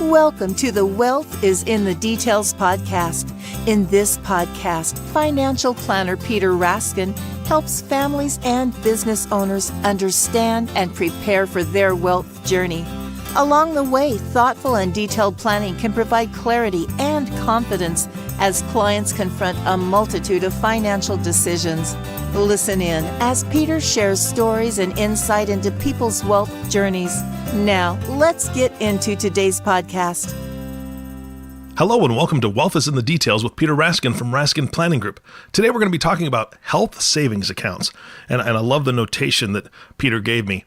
Welcome to the Wealth is in the Details podcast. In this podcast, financial planner Peter Raskin helps families and business owners understand and prepare for their wealth journey. Along the way, thoughtful and detailed planning can provide clarity and confidence as clients confront a multitude of financial decisions. Listen in as Peter shares stories and insight into people's wealth journeys. Now, let's get into today's podcast. Hello and welcome to Wealth is in the Details with Peter Raskin from Raskin Planning Group. Today we're going to be talking about health savings accounts. And I love the notation that Peter gave me.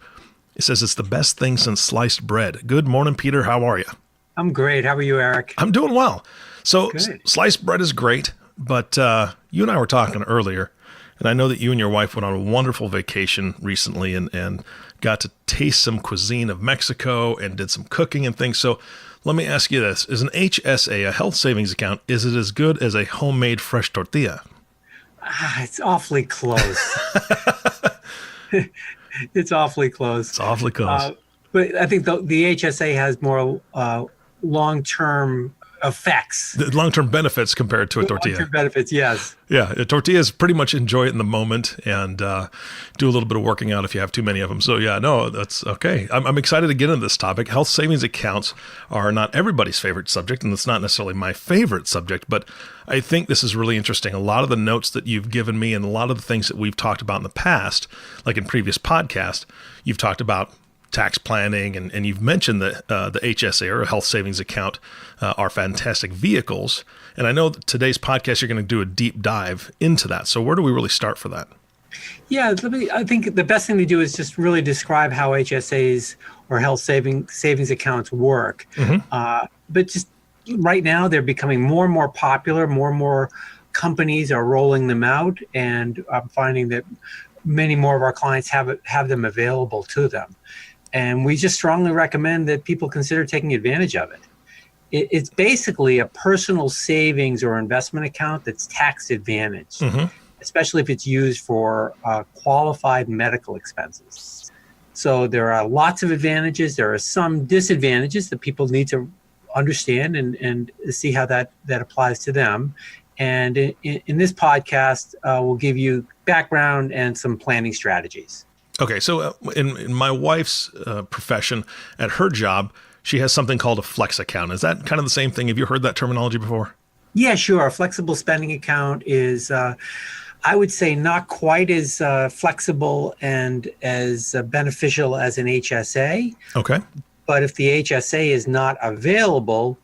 It says it's the best thing since sliced bread. Good morning, Peter. How are you? I'm great. How are you, Eric? I'm doing well. So Good. Sliced bread is great, but you and I were talking earlier, and I know that you and your wife went on a wonderful vacation recently and got to taste some cuisine of Mexico and did some cooking and things. So let me ask you this. Is an HSA, a health savings account, is it as good as a homemade fresh tortilla? It's awfully close. It's awfully close. It's awfully close. But I think the HSA has more long-term effects. The long-term benefits compared to a tortilla. Long-term benefits, yes. Yeah, a tortilla is pretty much enjoy it in the moment and do a little bit of working out if you have too many of them. So yeah, no, that's okay. I'm excited to get into this topic. Health savings accounts are not everybody's favorite subject, and it's not necessarily my favorite subject, but I think this is really interesting. A lot of the notes that you've given me and a lot of the things that we've talked about in the past, like in previous podcasts, you've talked about tax planning, and you've mentioned that the HSA or a health savings account are fantastic vehicles. And I know that today's podcast, you're going to do a deep dive into that. So where do we really start for that? Yeah, I think the best thing to do is just really describe how HSAs or health savings accounts work. Mm-hmm. But just right now, they're becoming more and more popular. More and more companies are rolling them out, and I'm finding that many more of our clients have them available to them. And we just strongly recommend that people consider taking advantage of it. It's basically a personal savings or investment account that's tax advantaged, mm-hmm. especially if it's used for qualified medical expenses. So there are lots of advantages. There are some disadvantages that people need to understand and see how that applies to them. And in this podcast, we'll give you background and some planning strategies. Okay, so in my wife's profession, at her job, she has something called a flex account. Is that kind of the same thing? Have you heard that terminology before? Yeah, sure. A flexible spending account is, I would say, not quite as flexible and as beneficial as an HSA. Okay. But if the HSA is not available,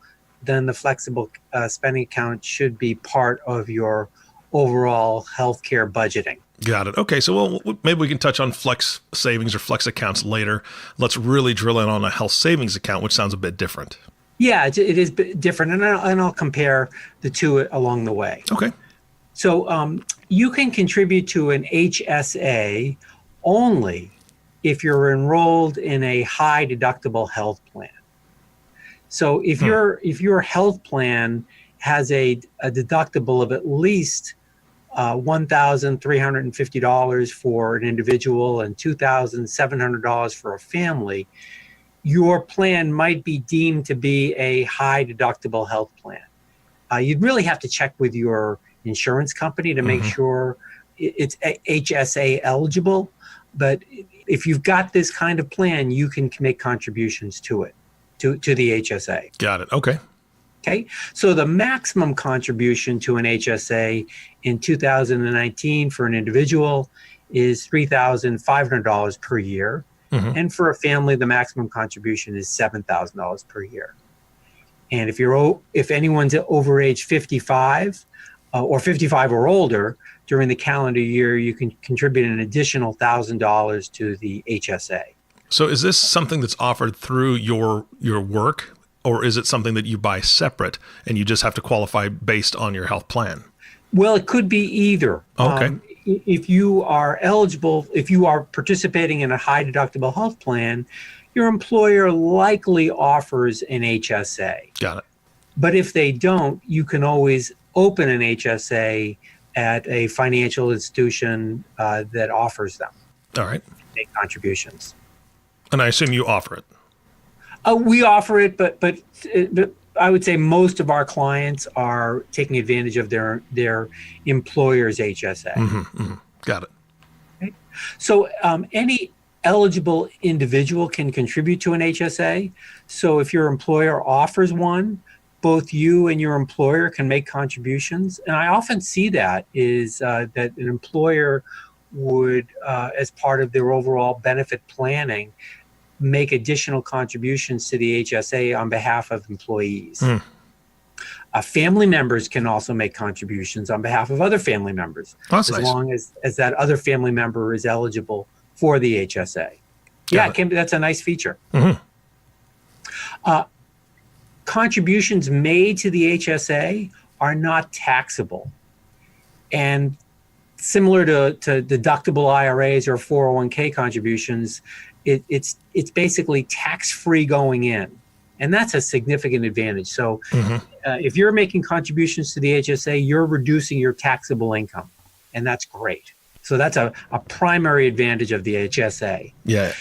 then the flexible spending account should be part of your overall healthcare budgeting. Got it. Okay, so maybe we can touch on flex savings or flex accounts later. Let's really drill in on a health savings account, which sounds a bit different. Yeah, it is different, and I'll compare the two along the way. Okay. So you can contribute to an HSA only if you're enrolled in a high deductible health plan. So if your health plan has a deductible of at least $1,350 for an individual and $2,700 for a family, your plan might be deemed to be a high deductible health plan. You'd really have to check with your insurance company to make mm-hmm. sure it's HSA eligible. But if you've got this kind of plan, you can make contributions to it, to the HSA. Got it. Okay. Okay, so the maximum contribution to an HSA in 2019 for an individual is $3,500 per year. Mm-hmm. And for a family, the maximum contribution is $7,000 per year. And if anyone's over age 55 or 55 or older, during the calendar year, you can contribute an additional $1,000 to the HSA. So is this something that's offered through your work? Or is it something that you buy separate and you just have to qualify based on your health plan? Well, it could be either. Okay. If you are eligible, if you are participating in a high deductible health plan, your employer likely offers an HSA. Got it. But if they don't, you can always open an HSA at a financial institution that offers them. All right. Make contributions. And I assume you offer it. We offer it, but I would say most of our clients are taking advantage of their employer's HSA. Got it. Okay? So any eligible individual can contribute to an HSA. So if your employer offers one, both you and your employer can make contributions. And I often see that is that an employer would, as part of their overall benefit planning, make additional contributions to the HSA on behalf of employees. Family members can also make contributions on behalf of other family members, That's as nice. long as that other family member is eligible for the HSA. Yeah, that's a nice feature. Contributions made to the HSA are not taxable. And similar to deductible IRAs or 401k contributions, it's basically tax-free going in. And that's a significant advantage. So if you're making contributions to the HSA, you're reducing your taxable income. And that's great. So that's a primary advantage of the HSA. Yeah.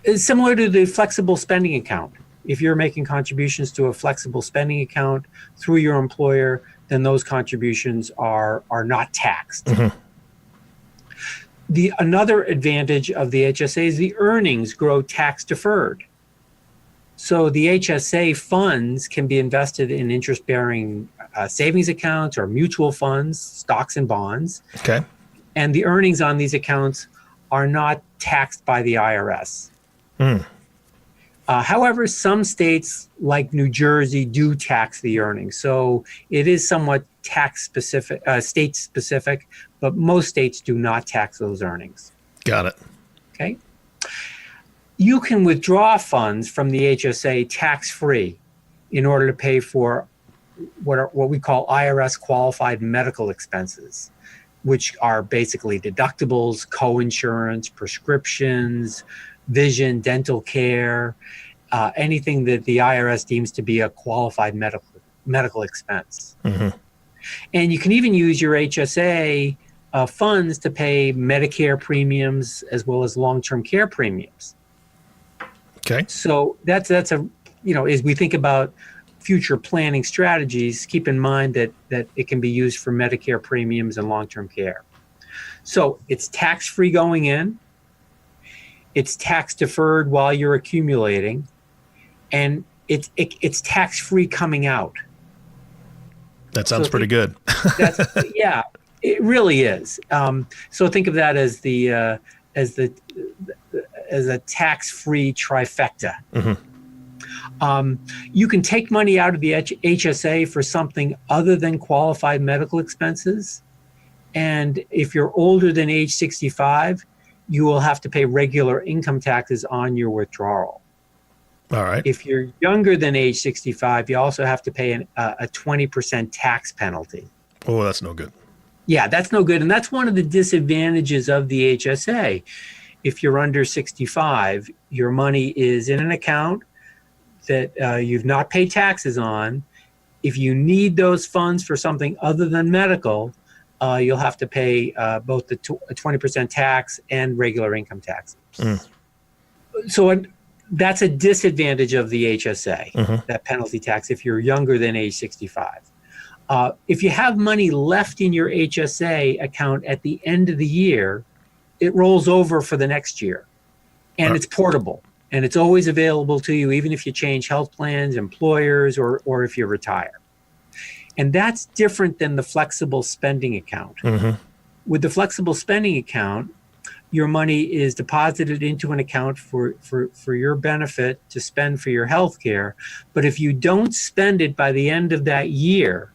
It's similar to the flexible spending account. If you're making contributions to a flexible spending account through your employer, then those contributions are not taxed. Another advantage of the HSA is the earnings grow tax deferred. So the HSA funds can be invested in interest-bearing savings accounts or mutual funds, stocks and bonds. Okay. And the earnings on these accounts are not taxed by the IRS. However, some states like New Jersey do tax the earnings. So it is somewhat tax specific, state specific, but most states do not tax those earnings. Got it. Okay. You can withdraw funds from the HSA tax-free in order to pay for what we call IRS qualified medical expenses, which are basically deductibles, co-insurance, prescriptions, vision, dental care, anything that the IRS deems to be a qualified medical expense. And you can even use your HSA funds to pay Medicare premiums as well as long-term care premiums. Okay. So that's as we think about future planning strategies, keep in mind that it can be used for Medicare premiums and long-term care. So it's tax-free going in, it's tax deferred while you're accumulating, and it's tax-free coming out. That sounds pretty good. Yeah, it really is. So think of that as a tax-free trifecta. You can take money out of the HSA for something other than qualified medical expenses. And if you're older than age 65, you will have to pay regular income taxes on your withdrawal. All right. If you're younger than age 65, you also have to pay a 20% tax penalty. Oh, that's no good. Yeah, that's no good. And that's one of the disadvantages of the HSA. If you're under 65, your money is in an account that you've not paid taxes on. If you need those funds for something other than medical, you'll have to pay both the 20% tax and regular income taxes. So that's a disadvantage of the HSA, that penalty tax, if you're younger than age 65. If you have money left in your HSA account at the end of the year, it rolls over for the next year, and it's portable, and it's always available to you, even if you change health plans, employers, or if you retire. And that's different than the flexible spending account. With the flexible spending account, your money is deposited into an account for your benefit to spend for your health care. But if you don't spend it by the end of that year,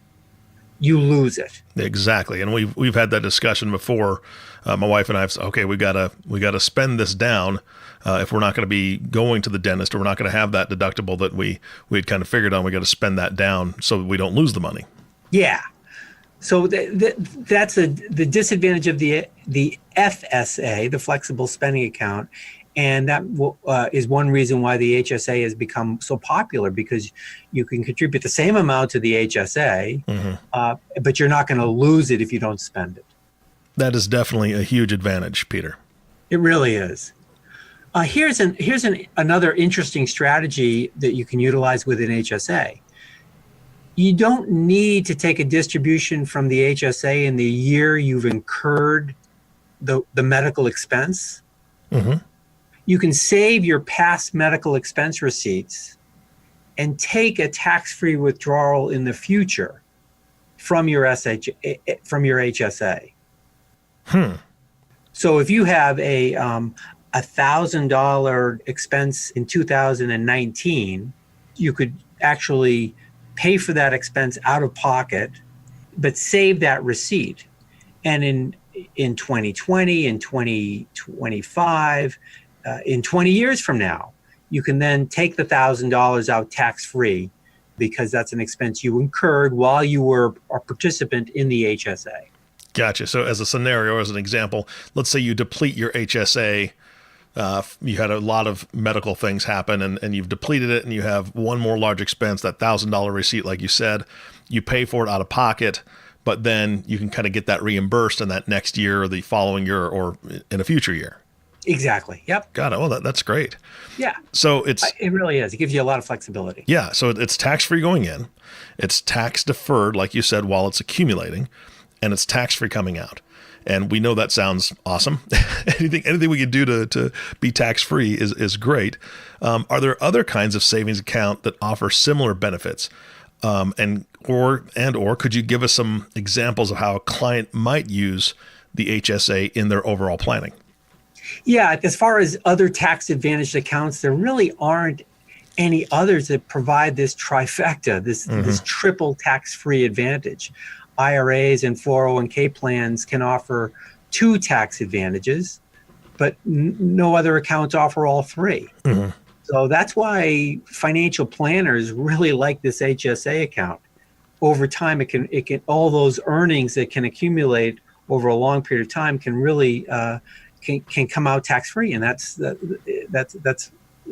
you lose it. Exactly. And we've had that discussion before. My wife and I have said, okay, we gotta spend this down if we're not going to be going to the dentist, or we're not going to have that deductible that we had kind of figured on. We got to spend that down so we don't lose the money. Yeah. So that's the disadvantage of the FSA, the flexible spending account. And that is one reason why the HSA has become so popular, because you can contribute the same amount to the HSA, but you're not going to lose it if you don't spend it. That is definitely a huge advantage, Peter. It really is. Another interesting strategy that you can utilize with an HSA. You don't need to take a distribution from the HSA in the year you've incurred the medical expense. Mm-hmm. You can save your past medical expense receipts and take a tax-free withdrawal in the future from your HSA. So if you have a $1,000 expense in 2019, you could actually pay for that expense out of pocket, but save that receipt. And in 2020, in 2025, in 20 years from now, you can then take the $1,000 out tax-free because that's an expense you incurred while you were a participant in the HSA. Gotcha. So as a scenario, as an example, let's say you deplete your HSA. You had a lot of medical things happen and you've depleted it and you have one more large expense, that $1,000 receipt, like you said, you pay for it out of pocket, but then you can kind of get that reimbursed in that next year or the following year or in a future year. Exactly. Yep. Got it. Well, that's great. Yeah. So it really is. It gives you a lot of flexibility. Yeah. So it's tax-free going in. It's tax deferred, like you said, while it's accumulating, and it's tax-free coming out. And we know that sounds awesome. anything we can do to be tax-free is great. Are there other kinds of savings account that offer similar benefits? Or could you give us some examples of how a client might use the HSA in their overall planning? Yeah, as far as other tax-advantaged accounts, there really aren't any others that provide this trifecta, this triple tax-free advantage. IRAs and 401k plans can offer 2 tax advantages, but no other accounts offer all 3. Mm-hmm. So that's why financial planners really like this HSA account. Over time, it can all those earnings that can accumulate over a long period of time can really can come out tax-free, and that's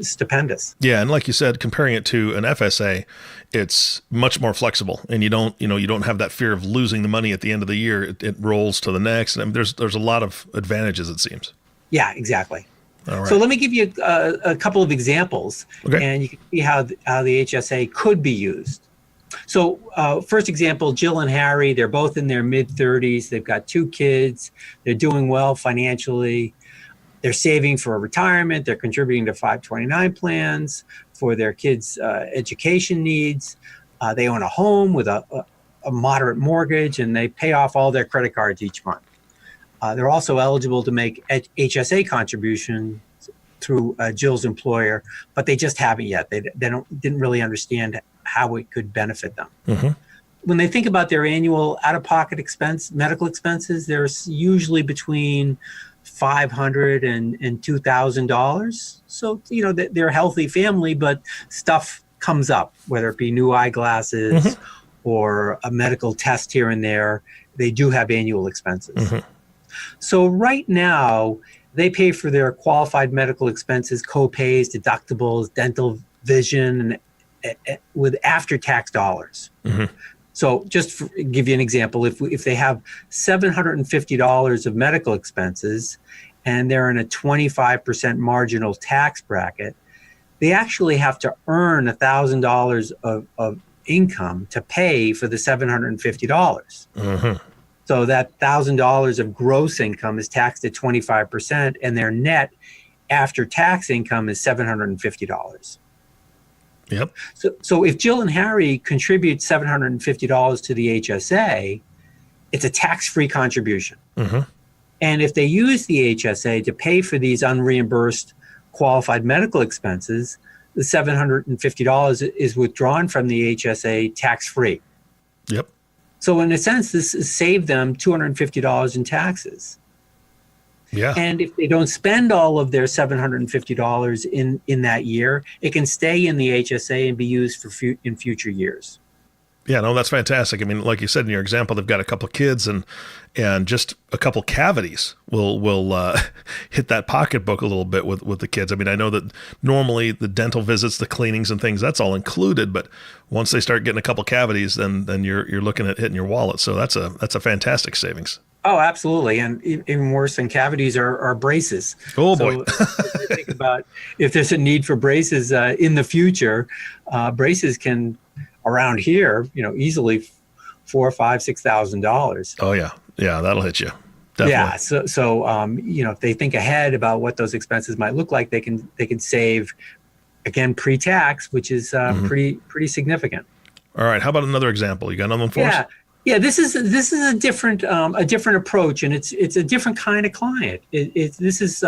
stupendous. Yeah, and like you said, comparing it to an FSA, it's much more flexible, and you don't have that fear of losing the money at the end of the year. It rolls to the next, and there's a lot of advantages, it seems. Yeah, exactly. All right. So let me give you a couple of examples, and you can see how the HSA could be used. So first example, Jill and Harry, they're both in their mid-30s. They've got 2 kids. They're doing well financially. They're saving for a retirement. They're contributing to 529 plans for their kids' education needs. They own a home with a moderate mortgage, and they pay off all their credit cards each month. They're also eligible to make HSA contributions through Jill's employer, but they just haven't yet. They didn't really understand how it could benefit them. Mm-hmm. When they think about their annual out-of-pocket medical expenses, there's usually between $500 and $2,000. So, they're a healthy family, but stuff comes up, whether it be new eyeglasses or a medical test here and there. They do have annual expenses. Mm-hmm. So right now, they pay for their qualified medical expenses, co-pays, deductibles, dental, vision, with after-tax dollars. Mm-hmm. So just to give you an example, if they have $750 of medical expenses and they're in a 25% marginal tax bracket, they actually have to earn $1,000 of income to pay for the $750. Mm-hmm. So that $1,000 of gross income is taxed at 25%, and their net after-tax income is $750. Yep. So if Jill and Harry contribute $750 to the HSA, it's a tax-free contribution. Mm-hmm. And if they use the HSA to pay for these unreimbursed qualified medical expenses, the $750 is withdrawn from the HSA tax-free. Yep. So in a sense, this has saved them $250 in taxes. Yeah. And if they don't spend all of their $750 in that year, it can stay in the HSA and be used in future years. Yeah, no, that's fantastic. I mean, like you said in your example, they've got a couple of kids and just a couple cavities will hit that pocketbook a little bit with the kids. I mean, I know that normally the dental visits, the cleanings and things, that's all included, but once they start getting a couple cavities, then you're looking at hitting your wallet. So that's a fantastic savings. Oh, absolutely. And even worse than cavities are braces. Oh boy. So if you think about if there's a need for braces in the future, braces can around here, easily $4,000, $5,000, $6,000. Oh yeah. Yeah, that'll hit you. Definitely. Yeah. If they think ahead about what those expenses might look like, they can save again pre-tax, which is pretty significant. All right. How about another example? You got another one for us? Yeah. Yeah, this is a different approach, and it's a different kind of client. This is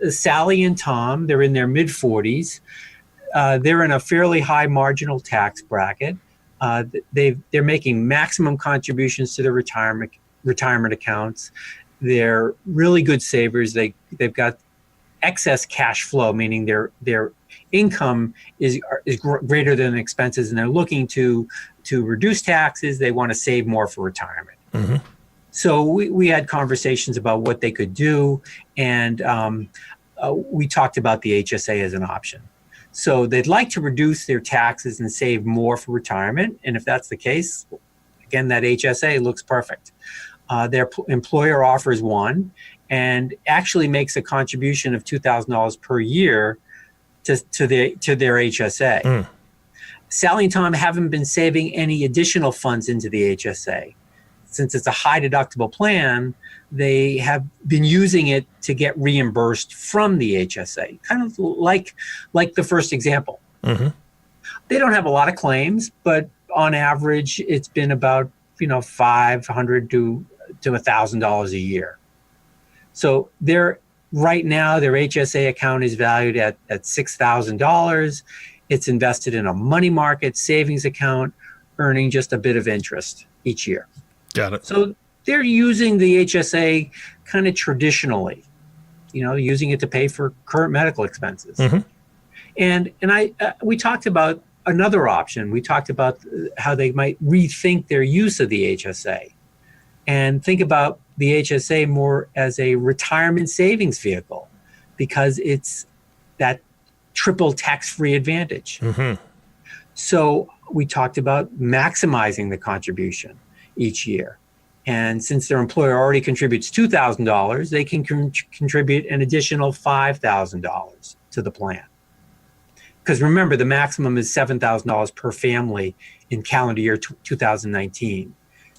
Sally and Tom. They're in their mid-40s. They're in a fairly high marginal tax bracket. They're making maximum contributions to their retirement accounts. They're really good savers. They've got excess cash flow, meaning their income is greater than expenses, and they're looking to reduce taxes. They want to save more for retirement. Mm-hmm. So we had conversations about what they could do, and we talked about the HSA as an option. So they'd like to reduce their taxes and save more for retirement, and if that's the case, again, that HSA looks perfect. Their employer offers one and actually makes a contribution of $2,000 per year to their HSA. Mm. Sally and Tom haven't been saving any additional funds into the HSA. Since it's a high deductible plan, they have been using it to get reimbursed from the HSA, kind of like the first example. Mm-hmm. They don't have a lot of claims, but on average, it's been about $500 to $1,000 a year. So right now, their HSA account is valued at $6,000. It's invested in a money market savings account, earning just a bit of interest each year. Got it. So they're using the HSA kind of traditionally, using it to pay for current medical expenses. Mm-hmm. And we talked about another option. We talked about how they might rethink their use of the HSA and think about the HSA more as a retirement savings vehicle, because it's that triple tax-free advantage. Mm-hmm. So we talked about maximizing the contribution each year. And since their employer already contributes $2,000, they can contribute an additional $5,000 to the plan. Because remember, the maximum is $7,000 per family in calendar year 2019.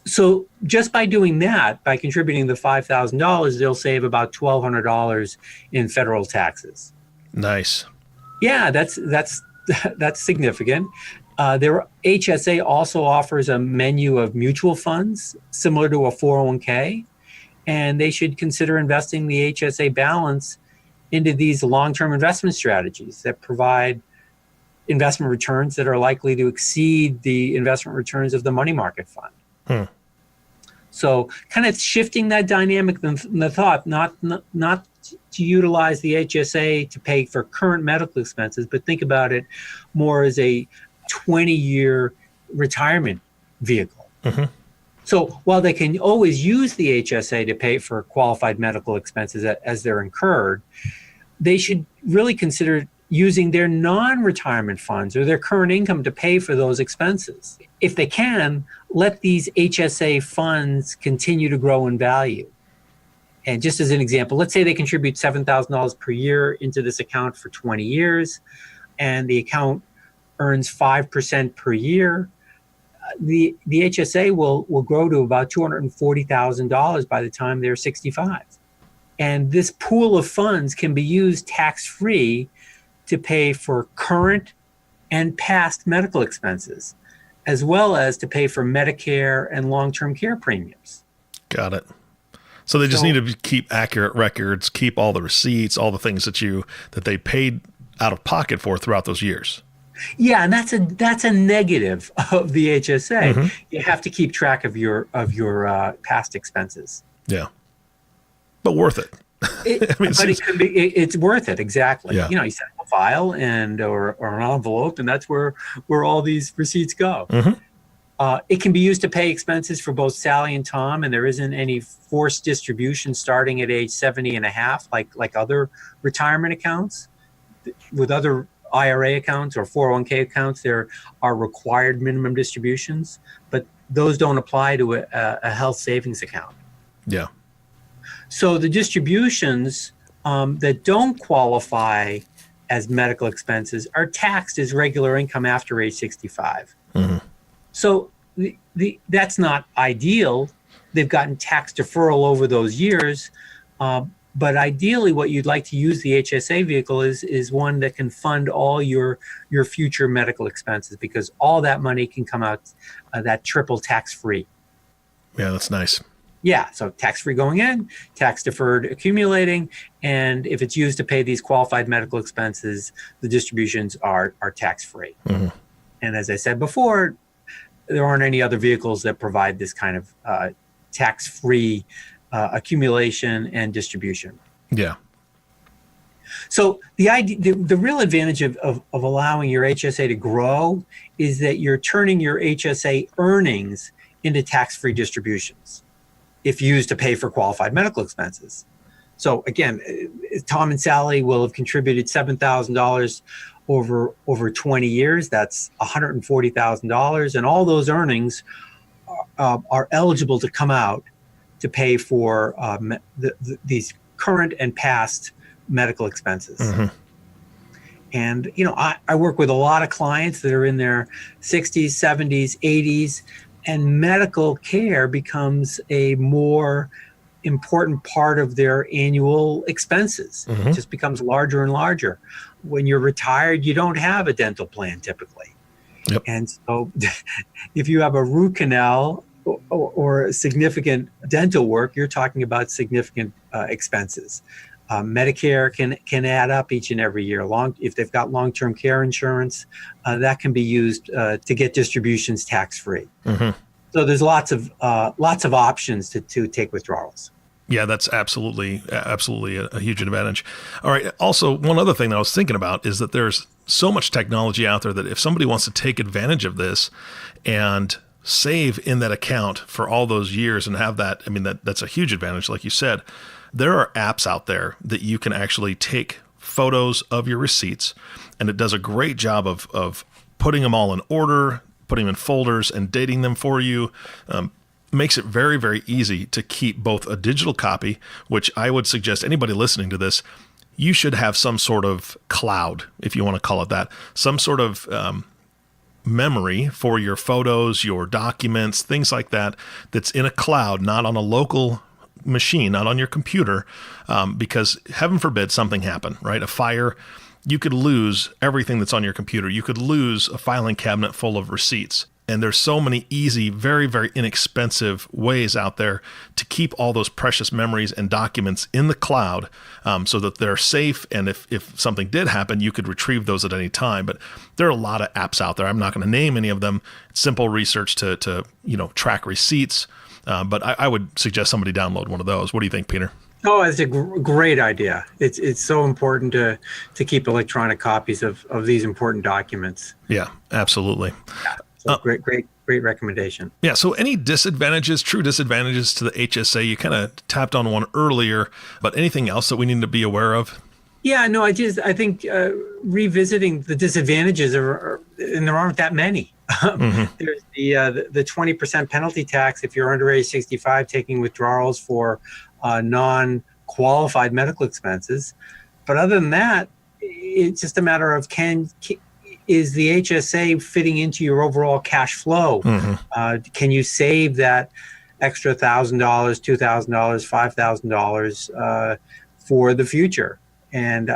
So just by doing that, by contributing the $5,000, they'll save about $1,200 in federal taxes. Nice. Yeah, that's significant. Their HSA also offers a menu of mutual funds similar to a 401k, and they should consider investing the HSA balance into these long-term investment strategies that provide investment returns that are likely to exceed the investment returns of the money market fund. Hmm. So kind of shifting that dynamic in the thought, not to utilize the HSA to pay for current medical expenses, but think about it more as a 20-year retirement vehicle. Mm-hmm. So while they can always use the HSA to pay for qualified medical expenses as they're incurred, they should really consider using their non-retirement funds or their current income to pay for those expenses. If they can, let these HSA funds continue to grow in value. And just as an example, let's say they contribute $7,000 per year into this account for 20 years, and the account earns 5% per year. The HSA will grow to about $240,000 by the time they're 65. And this pool of funds can be used tax-free to pay for current and past medical expenses, as well as to pay for Medicare and long-term care premiums. Got it. So they just need to keep accurate records, keep all the receipts, all the things that they paid out of pocket for throughout those years. Yeah, and that's a negative of the HSA. Mm-hmm. You have to keep track of your past expenses. Yeah, but worth it. It's worth it, exactly. Yeah. You set up a file or an envelope, and that's where all these receipts go. Mm-hmm. It can be used to pay expenses for both Sally and Tom, and there isn't any forced distribution starting at age 70 and a half, like other retirement accounts. With other IRA accounts or 401k accounts, there are required minimum distributions, but those don't apply to a health savings account. Yeah. So the distributions that don't qualify as medical expenses are taxed as regular income after age 65. So that's not ideal. They've gotten tax deferral over those years. But ideally, what you'd like to use the HSA vehicle is one that can fund all your future medical expenses, because all that money can come out that triple tax-free. Yeah, that's nice. Yeah, so tax-free going in, tax-deferred accumulating, and if it's used to pay these qualified medical expenses, the distributions are tax-free. And as I said before, there aren't any other vehicles that provide this kind of tax-free accumulation and distribution. Yeah. So the real advantage of allowing your HSA to grow is that you're turning your HSA earnings into tax-free distributions if used to pay for qualified medical expenses. So again, Tom and Sally will have contributed $7,000 over 20 years. That's $140,000, and all those earnings are eligible to come out to pay for these current and past medical expenses. And I work with a lot of clients that are in their 60s, 70s, 80s, and medical care becomes a more important part of their annual expenses. It just becomes larger and larger. When you're retired, you don't have a dental plan typically. Yep. And so if you have a root canal or significant dental work, you're talking about significant expenses. Medicare can add up each and every year. If they've got long-term care insurance, that can be used to get distributions tax-free. So there's lots of options to take withdrawals. Yeah, that's absolutely a huge advantage. All right. Also, one other thing that I was thinking about is that there's so much technology out there that if somebody wants to take advantage of this and save in that account for all those years and have that, that's a huge advantage. Like you said, there are apps out there that you can actually take photos of your receipts, and it does a great job of putting them all in order, putting them in folders and dating them for you. Makes it very, very easy to keep both a digital copy, which I would suggest anybody listening to this, you should have some sort of cloud, if you want to call it that, some sort of memory for your photos, your documents, things like that, that's in a cloud, not on a local machine, not on your computer, because heaven forbid something happen, right? A fire, you could lose everything that's on your computer. You could lose a filing cabinet full of receipts. And there's so many easy, very, very inexpensive ways out there to keep all those precious memories and documents in the cloud, so that they're safe. And if something did happen, you could retrieve those at any time. But there are a lot of apps out there. I'm not going to name any of them. It's simple research to track receipts. But I would suggest somebody download one of those. What do you think, Peter? Oh, it's a great idea. It's so important to keep electronic copies of these important documents. Yeah, absolutely. Yeah. So great recommendation. Yeah. So any true disadvantages to the HSA? You kind of tapped on one earlier, but anything else that we need to be aware of? Yeah, no, I think revisiting the disadvantages and there aren't that many. There's the 20% penalty tax if you're under age 65 taking withdrawals for non-qualified medical expenses. But other than that, it's just a matter of is the HSA fitting into your overall cash flow? Can you save that extra $1,000, $2,000, $5,000 for the future? And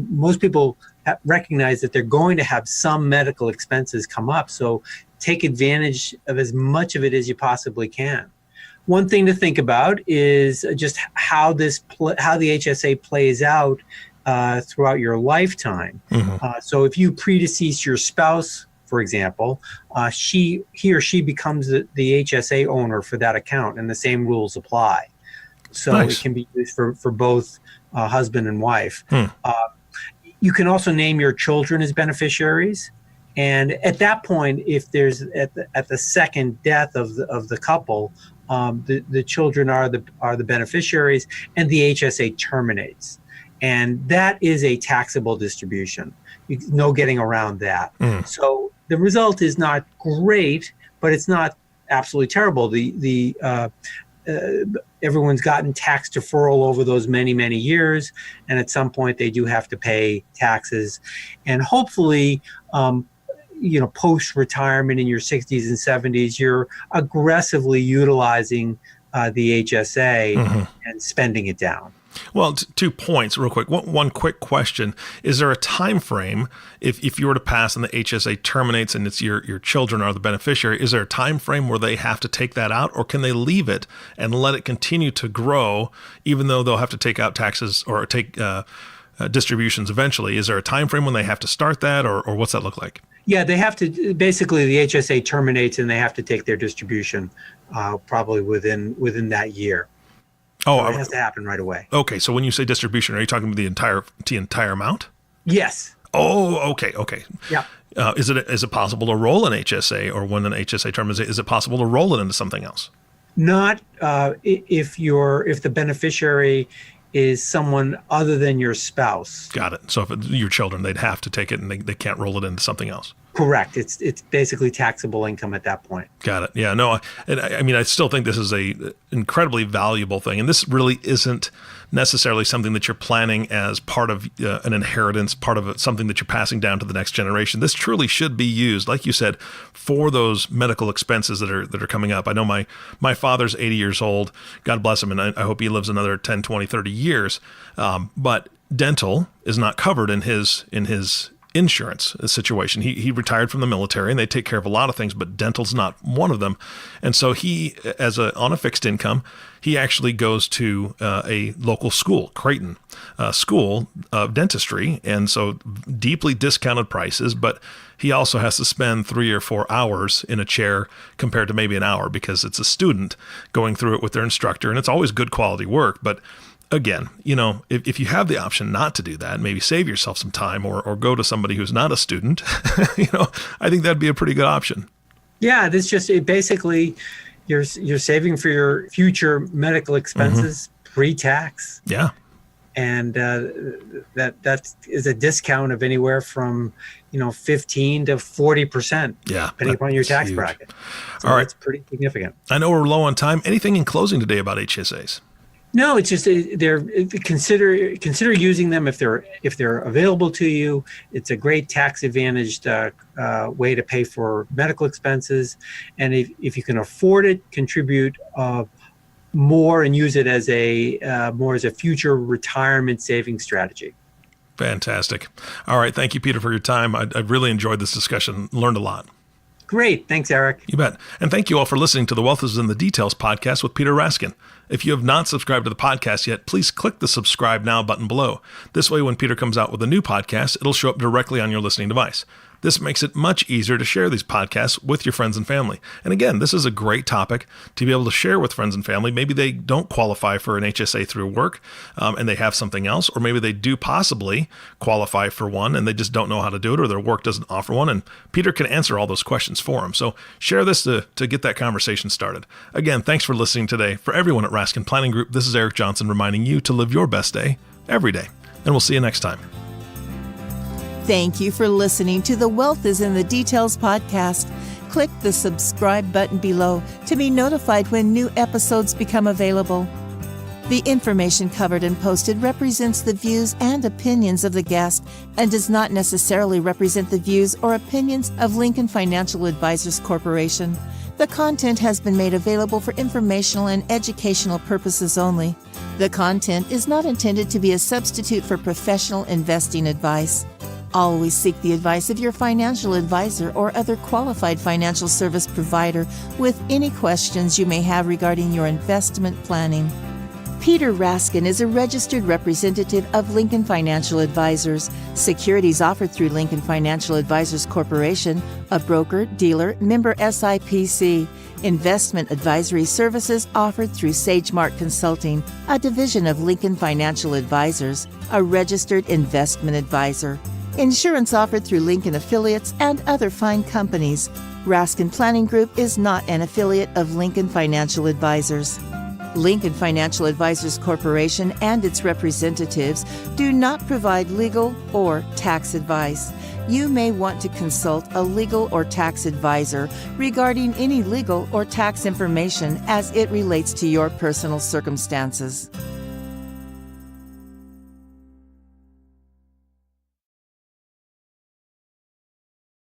most people recognize that they're going to have some medical expenses come up. So take advantage of as much of it as you possibly can. One thing to think about is just how the HSA plays out throughout your lifetime. So if you predecease your spouse, for example, he or she becomes the HSA owner for that account, and the same rules apply. So It can be used for both husband and wife. You can also name your children as beneficiaries. And at that point, if there's at the second death of the couple, the children are the beneficiaries, and the HSA terminates. And that is a taxable distribution. No getting around that. So the result is not great, but it's not absolutely terrible. everyone's gotten tax deferral over those many, many years. And at some point they do have to pay taxes. And hopefully, post-retirement in your 60s and 70s, you're aggressively utilizing the HSA and spending it down. Well, 2 points real quick. One quick question. Is there a time frame if you were to pass and the HSA terminates and it's your children are the beneficiary, is there a time frame where they have to take that out, or can they leave it and let it continue to grow even though they'll have to take out taxes or take distributions eventually? Is there a time frame when they have to start that, or what's that look like? Yeah, they have to, basically the HSA terminates and they have to take their distribution probably within that year. Oh, so it has to happen right away. Okay, so when you say distribution, are you talking about the entire amount? Yes. Oh, okay. Yeah. Is it possible to roll an HSA, or when an HSA term is it possible to roll it into something else? Not if the beneficiary is someone other than your spouse. Got it. So if it's your children, they'd have to take it and they can't roll it into something else. Correct. It's basically taxable income at that point. Got it. Yeah, no, and I mean, I still think this is a incredibly valuable thing. And this really isn't necessarily something that you're planning as part of an inheritance, part of something that you're passing down to the next generation. This truly should be used, like you said, for those medical expenses that are coming up. I know my father's 80 years old. God bless him. And I hope he lives another 10, 20, 30 years. But dental is not covered in his insurance situation. He retired from the military and they take care of a lot of things, but dental's not one of them. And so he, on a fixed income, he actually goes to a local school, Creighton School of Dentistry. And so deeply discounted prices, but he also has to spend 3 or 4 hours in a chair compared to maybe an hour because it's a student going through it with their instructor. And it's always good quality work, but again, if you have the option not to do that, maybe save yourself some time or go to somebody who's not a student, I think that'd be a pretty good option. Yeah, basically you're saving for your future medical expenses pre-tax. Yeah. And that is a discount of anywhere from 15 to 40%, depending upon your tax bracket. So all right, it's pretty significant. I know we're low on time. Anything in closing today about HSAs? No, it's just consider using them if they're available to you. It's a great tax advantaged way to pay for medical expenses, and if you can afford it, contribute more and use it as a future retirement saving strategy. Fantastic. All right, thank you, Peter, for your time. I really enjoyed this discussion. Learned a lot. Great. Thanks, Eric. You bet. And thank you all for listening to the Wealth is in the Details podcast with Peter Raskin. If you have not subscribed to the podcast yet, please click the subscribe now button below. This way, when Peter comes out with a new podcast, it'll show up directly on your listening device. This makes it much easier to share these podcasts with your friends and family. And again, this is a great topic to be able to share with friends and family. Maybe they don't qualify for an HSA through work and they have something else, or maybe they do possibly qualify for one and they just don't know how to do it, or their work doesn't offer one. And Peter can answer all those questions for them. So share this to get that conversation started. Again, thanks for listening today. For everyone at Raskin Planning Group, this is Eric Johnson reminding you to live your best day every day. And we'll see you next time. Thank you for listening to the Wealth is in the Details podcast. Click the subscribe button below to be notified when new episodes become available. The information covered and posted represents the views and opinions of the guest and does not necessarily represent the views or opinions of Lincoln Financial Advisors Corporation. The content has been made available for informational and educational purposes only. The content is not intended to be a substitute for professional investing advice. Always seek the advice of your financial advisor or other qualified financial service provider with any questions you may have regarding your investment planning. Peter Raskin is a registered representative of Lincoln Financial Advisors. Securities offered through Lincoln Financial Advisors Corporation, a broker, dealer, member SIPC. Investment advisory services offered through SageMark Consulting, a division of Lincoln Financial Advisors, a registered investment advisor. Insurance offered through Lincoln affiliates and other fine companies. Raskin Planning Group is not an affiliate of Lincoln Financial Advisors. Lincoln Financial Advisors Corporation and its representatives do not provide legal or tax advice. you may want to consult a legal or tax advisor regarding any legal or tax information as it relates to your personal circumstances.